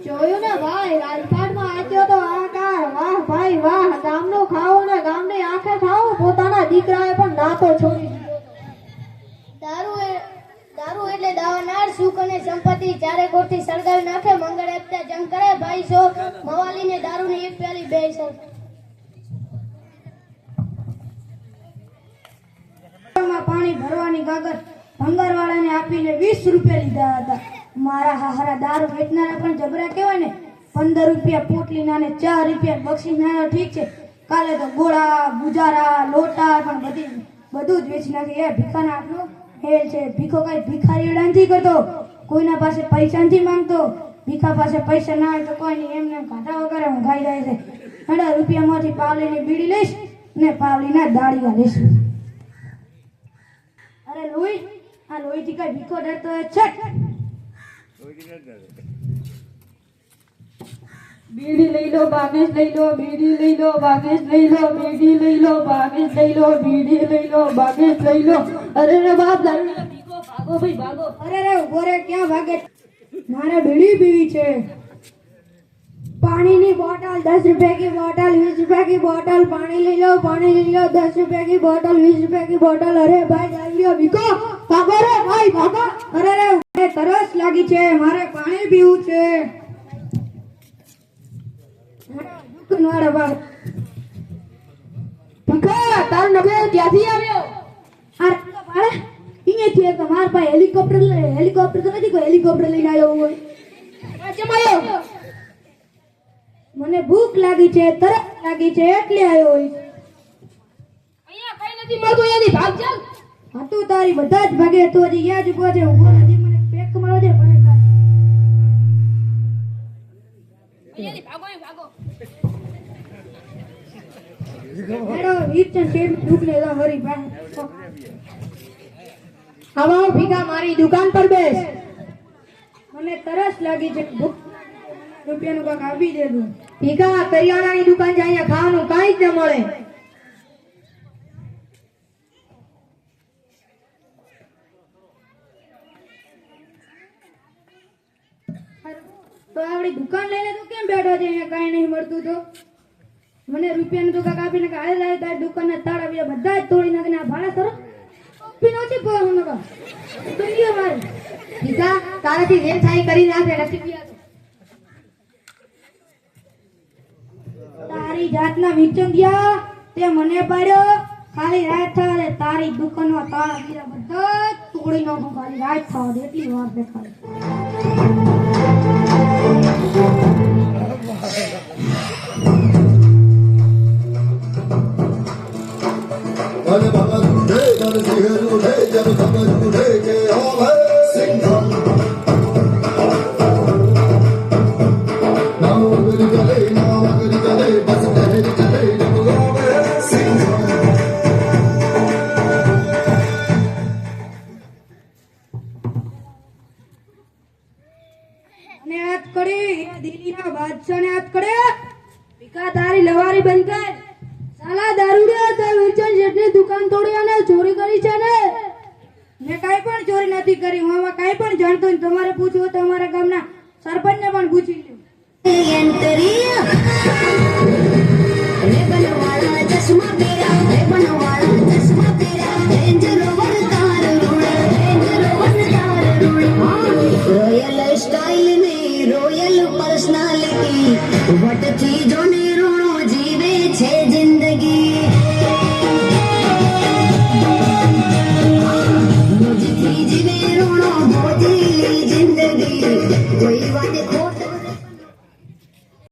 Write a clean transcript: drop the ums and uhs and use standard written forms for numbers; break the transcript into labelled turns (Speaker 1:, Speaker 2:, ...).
Speaker 1: જોયું ને ભાઈ, રાજપાટમાં આચ્યો તો આકાર. વાહ ભાઈ વાહ, ગામનું ખાવું ને ગામની આંખે ખાવું. પોતાના દીકરાએ પણ નાતો છોડી દીધો.
Speaker 2: દારૂ એટલે દાવાનાર, સુખ અને સંપત્તિ ચારે કોરથી સળગાવી નાખે. મંગળ આપતા જંગ કરે ભાઈ સો, મવાલીને દારૂની એક પ્યાલી બે સર.
Speaker 1: પાણી ભરવાની કાગળ ભંગારવાળાને આપીને 20 રૂપિયા લીધા હતા. મારા હાહરા દારૂ વેચનારા પણ જબરા કહેવાય ને. 15 રૂપિયા પોટલીના ને 4 રૂપિયા બક્ષીસના. ઠીક છે, કાલે તો ગોળા ગુજારા લોટા પણ બધું જ વેચી નાખે. એ ભીખાના આટલો હેલ છે. ભીખો કઈ ભિખારી નથી કરતો, કોઈના પાસે પૈસા નથી માંગતો. ભીખા પાસે પૈસા ના હોય તો કોઈ નહીં, એમને ઘાટા વગર હું ખાઈ જાય છે. 100 રૂપિયામાંથી પાવલીની બીડી લઈશ ને પાવલીના દાળિયા લઈશ. અરે લોહી, આ લોહીથી કઈ ભીખો ડરતો હોય? છટ, બીડી લઈ લો બાગેશ લઈ લો, બીડી લઈ લો બાગેશ લઈ લો, બીડી લઈ લો બાગેશ લઈ લો, બીડી લઈ લો બાગેશ લઈ લો. અરે રે બાપ, દારૂ ભીખો, ભાગો ભાઈ ભાગો. અરે રે ઉભો રે, ક્યાં ભાગે? મારે બીડી પીવી છે. પાણીની બોટલ 10 રૂપિયા की बोतल, 20 રૂપિયા की बोतल. पानी ले लो, पानी ले लो. 10 રૂપિયા की बोतल, 20 રૂપિયા की बोतल. अरे भाई जाइयो भीखो, भागो रे भाई भागो. अरे रे મને તરસ લાગી છે, મારે પાણી પીવું છે. દુકાનવાળા ભાઈ, ભીખો તારો નબળો ક્યાંથી આવ્યો? અરે ભાડે અહીંયાથી તો માર પાસે હેલિકોપ્ટર તો નથી, કોઈ હેલિકોપ્ટર લઈને આવ્યો હોય. જમાયો, મને ભૂખ લાગી છે, તરસ લાગી છે એટલે આવ્યો હોય. અહીંયા કઈ નથી મળતું, અહીંયાથી ભાગ ચાલ. હા તો તારી બધા જ ભાગે તો હજી યાદ ઉભો છે. ઉભો નથી, મને પેક મળો છે. અહીંયાથી ભાગો, ભાગો. હેડો ઈચન ટેમ દુખ લેવા હરી ભાઈ. આવો ભીખા, મારી દુકાન પર બેસ. મને તરસ લાગી છે, ભૂખ રૂપિયાનું કાક આપી દેજો. ભીખા, કરિયાણાની દુકાન છે, અહીંયા ખાવાનું કાંઈ જ ન મળે. તો આપણી દુકાન લઈને તું કેમ બેઠો છે? અહીંયા કાંઈ નહીં મળતું તો મને રૂપિયાનું તો કાક આપીને કાલે લાવે. તારી દુકાનના તાળા બીજા બધા જ તોડી નાખીને આ ભાડા તરફ પીનો છે કોઈ હું નકા દુનિયા મારી. ભીખા, તારાથી જે થાય કરી નાખે. નથી પીયા તારી જાતના વિચંદિયા તે મને પાડ્યો. ખાલી રાત થાય તારી દુકાનમાં તાળા બીજા બધા તોડી નાખું. ખાલી રાત થવા દે એટલી વાર દેખાય.
Speaker 3: Dale baba dule, dale sihe dule, jab khabar dule ke ho bhai Singham. Now agri chale, bas tehri chale, jab ho bhai Singham.
Speaker 1: ને હાથ કરી દિલ્હીના બાદશાહને હાથ કરે. ભીખા, તારી લવારી બંધ કર. સાલા દારૂડિયા, તે વિચન જેટલી દુકાન તોડી અને ચોરી કરી છે ને? મેં કાંઈ પણ ચોરી નથી કરી. હું આમાં કાંઈ પણ જાણતો નથી. તમારે પૂછવું તો અમારા ગામના સરપંચને પણ પૂછી લો.
Speaker 4: રોયલ સ્ટાઇલ ની રોયલ પર્સનાલિટી વટથી જોને રોણો જીવે છે જિંદગી. જીવે